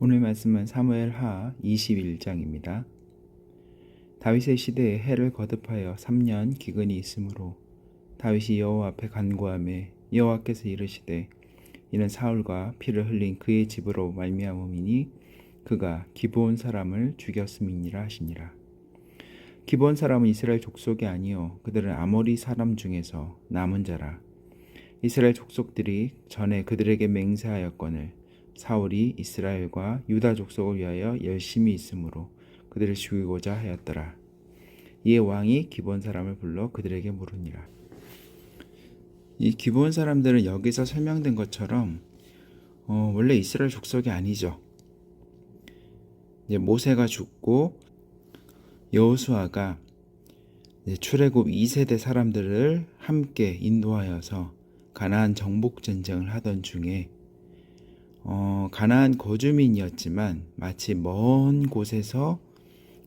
오늘 말씀은 사무엘하 21장입니다. 다윗의 시대에 해를 거듭하여 3년 기근이 있으므로 다윗이 여호와 앞에 간구하매 여호와께서 이르시되 이는 사울과 피를 흘린 그의 집으로 말미암음이니 그가 기브온 사람을 죽였음이니라 하시니라. 기브온 사람은 이스라엘 족속이 아니요 그들은 아모리 사람 중에서 남은 자라. 이스라엘 족속들이 전에 그들에게 맹세하였거늘 사울이 이스라엘과 유다 족속을 위하여 열심히 있으므로 그들을 죽이고자 하였더라. 이에 왕이 기브온 사람을 불러 그들에게 물으니라. 이 기브온 사람들은 여기서 설명된 것처럼 원래 이스라엘 족속이 아니죠. 이제 모세가 죽고 여호수아가 출애굽 2세대 사람들을 함께 인도하여서 가나안 정복 전쟁을 하던 중에 가나안 거주민이었지만 마치 먼 곳에서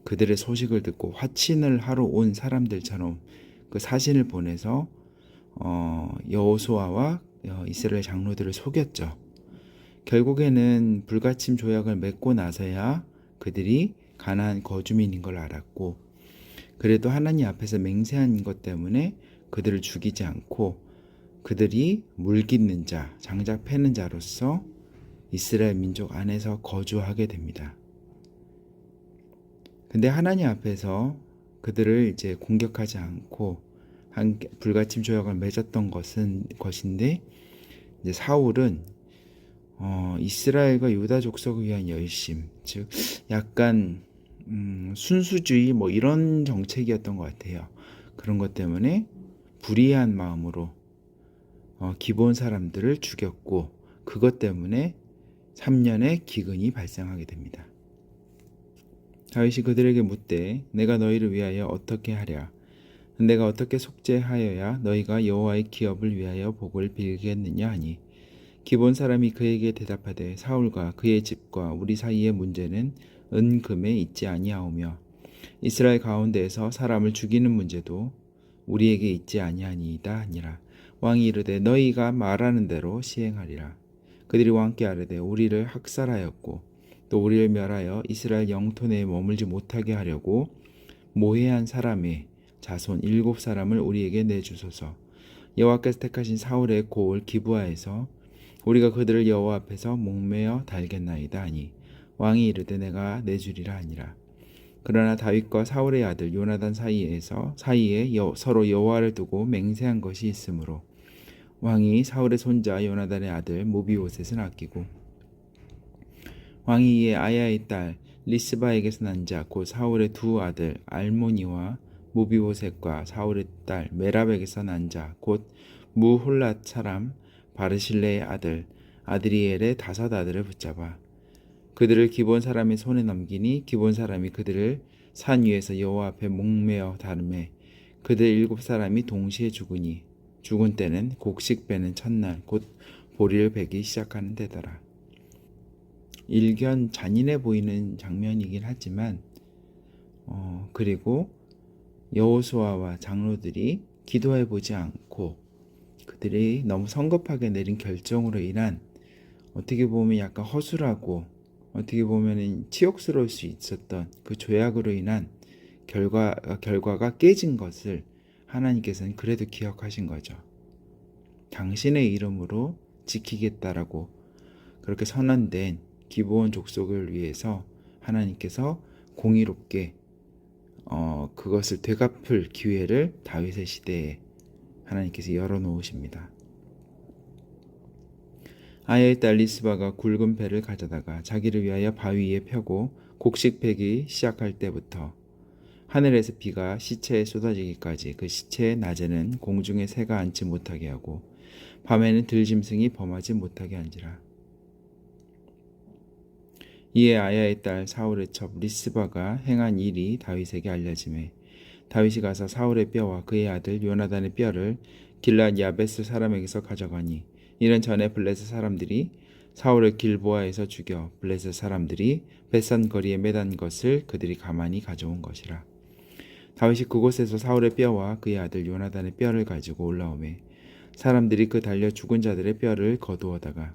그들의 소식을 듣고 화친을 하러 온 사람들처럼 그 사신을 보내서 여호수아와 이스라엘 장로들을 속였죠. 결국에는 불가침 조약을 맺고 나서야 그들이 가나안 거주민인 걸 알았고, 그래도 하나님 앞에서 맹세한 것 때문에 그들을 죽이지 않고 그들이 물깃는 자, 장작 패는 자로서 이스라엘 민족 안에서 거주하게 됩니다. 근데 하나님 앞에서 그들을 이제 공격하지 않고 불가침 조약을 맺었던 것인데, 이제 사울은 이스라엘과 유다 족속을 위한 열심, 즉 약간 순수주의 이런 정책이었던 것 같아요. 그런 것 때문에 불의한 마음으로 기브온 사람들을 죽였고, 그것 때문에 3년의 기근이 발생하게 됩니다. 다윗이 그들에게 묻되 내가 너희를 위하여 어떻게 하랴? 내가 어떻게 속죄하여야 너희가 여호와의 기업을 위하여 복을 빌겠느냐 하니, 기브온 사람이 그에게 대답하되 사울과 그의 집과 우리 사이의 문제는 은금에 있지 아니하오며 이스라엘 가운데에서 사람을 죽이는 문제도 우리에게 있지 아니하니이다 하니라. 왕이 이르되 너희가 말하는 대로 시행하리라. 그들이 왕께 아뢰되 우리를 학살하였고 또 우리를 멸하여 이스라엘 영토 내에 머물지 못하게 하려고 모해한 사람의 자손 7사람을 우리에게 내주소서. 여호와께서 택하신 사울의 고을 기브아에서 우리가 그들을 여호와 앞에서 목매어 달겠나이다 하니, 왕이 이르되 내가 내주리라 하니라. 그러나 다윗과 사울의 아들 요나단 사이에 서로 여호와를 두고 맹세한 것이 있으므로 왕이 사울의 손자 요나단의 아들 모비보셋을 아끼고, 왕이 이에 아야의 딸 리스바에게서 난 자 곧 사울의 두 아들 알모니와 모비보셋과 사울의 딸 메랍에게서 난 자 곧 무홀랏 사람 바르실레의 아들 아드리엘의 5 아들을 붙잡아 그들을 기브온 사람의 손에 넘기니, 기브온 사람이 그들을 산 위에서 여호와 앞에 목매어 다름에 그들 7사람이 동시에 죽으니, 죽은 때는 곡식 베는 첫날 곧 보리를 베기 시작하는 때더라. 일견 잔인해 보이는 장면이긴 하지만 그리고 여호수아와 장로들이 기도해 보지 않고 그들이 너무 성급하게 내린 결정으로 인한, 어떻게 보면 약간 허술하고 어떻게 보면 치욕스러울 수 있었던 그 조약으로 인한 결과가 깨진 것을 하나님께서는 그래도 기억하신 거죠. 당신의 이름으로 지키겠다라고 그렇게 선언된 기브온 족속을 위해서 하나님께서 공의롭게 그것을 되갚을 기회를 다윗의 시대에 하나님께서 열어놓으십니다. 아야의 딸 리스바가 굵은 배를 가져다가 자기를 위하여 바위 위에 펴고 곡식 베기 시작할 때부터 하늘에서 비가 시체에 쏟아지기까지 그 시체의 낮에는 공중에 새가 앉지 못하게 하고 밤에는 들짐승이 범하지 못하게 한지라. 이에 아야의 딸 사울의 첩 리스바가 행한 일이 다윗에게 알려지매 다윗이 가서 사울의 뼈와 그의 아들 요나단의 뼈를 길랏 야베스 사람에게서 가져가니, 이는 전에 블레셋 사람들이 사울을 길보아에서 죽여 블레셋 사람들이 벳산 거리에 매단 것을 그들이 가만히 가져온 것이라. 다윗이 그곳에서 사울의 뼈와 그의 아들 요나단의 뼈를 가지고 올라오매 사람들이 그 달려 죽은 자들의 뼈를 거두어다가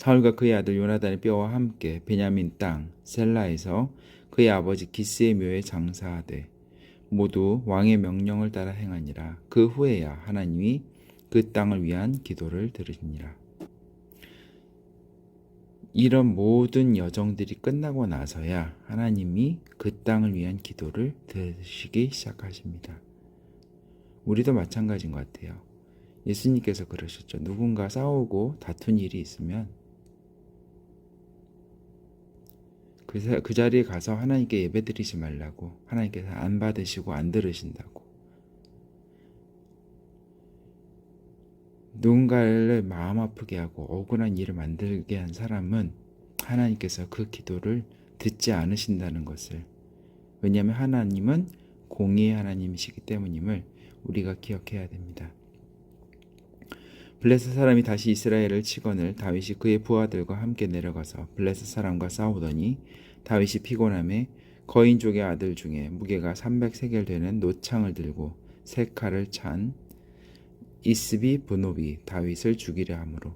사울과 그의 아들 요나단의 뼈와 함께 베냐민 땅 셀라에서 그의 아버지 기스의 묘에 장사하되 모두 왕의 명령을 따라 행하니라. 그 후에야 하나님이 그 땅을 위한 기도를 들으시니라. 이런 모든 여정들이 끝나고 나서야 하나님이 그 땅을 위한 기도를 들으시기 시작하십니다. 우리도 마찬가지인 것 같아요. 예수님께서 그러셨죠. 누군가 싸우고 다툰 일이 있으면 그 자리에 가서 하나님께 예배드리지 말라고, 하나님께서 안 받으시고 안 들으신다고. 누군가를 마음 아프게 하고 억울한 일을 만들게 한 사람은 하나님께서 그 기도를 듣지 않으신다는 것을, 왜냐하면 하나님은 공의의 하나님이시기 때문임을 우리가 기억해야 됩니다. 블레셋 사람이 다시 이스라엘을 치거늘 다윗이 그의 부하들과 함께 내려가서 블레셋 사람과 싸우더니 다윗이 피곤함에 거인족의 아들 중에 무게가 300세겔 되는 노창을 들고 세 칼을 찬 이스비 브노비 다윗을 죽이려 하므로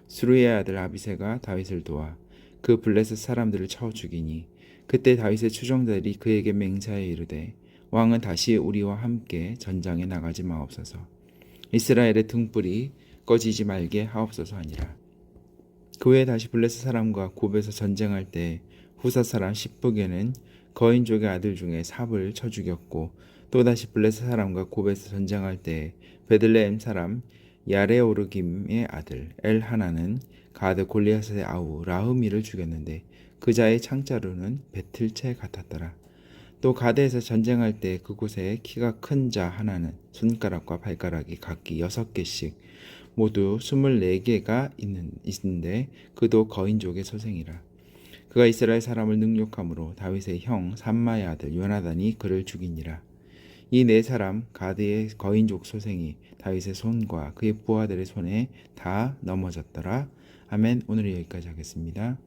수르의 아들 아비새가 다윗을 도와 그 블레셋 사람들을 쳐 죽이니 그때 다윗의 추종자들이 그에게 맹세하여 이르되 왕은 다시 우리와 함께 전장에 나가지 마옵소서. 이스라엘의 등불이 꺼지지 말게 하옵소서 하니라. 그 후에 다시 블레셋 사람과 곱에서 전쟁할 때 후사 사람 십부게는 거인족의 아들 중에 삽을 쳐 죽였고 또다시 블레셋 사람과 곱에서 전쟁할 때 베들레헴 사람 야레오르김의 아들 엘하나는 가드 골리앗의 아우 라흐미를 죽였는데 그 자의 창자루는 배틀채 같았더라. 또 가드에서 전쟁할 때 그곳에 키가 큰 자 하나는 손가락과 발가락이 각기 6개씩 모두 24개가 있는데 그도 거인족의 소생이라. 그가 이스라엘 사람을 능욕함으로 다윗의 형 삼마의 아들 요나단이 그를 죽이니라. 이 네 사람 가드의 거인족 소생이 다윗의 손과 그의 부하들의 손에 다 넘어졌더라. 아멘. 오늘은 여기까지 하겠습니다.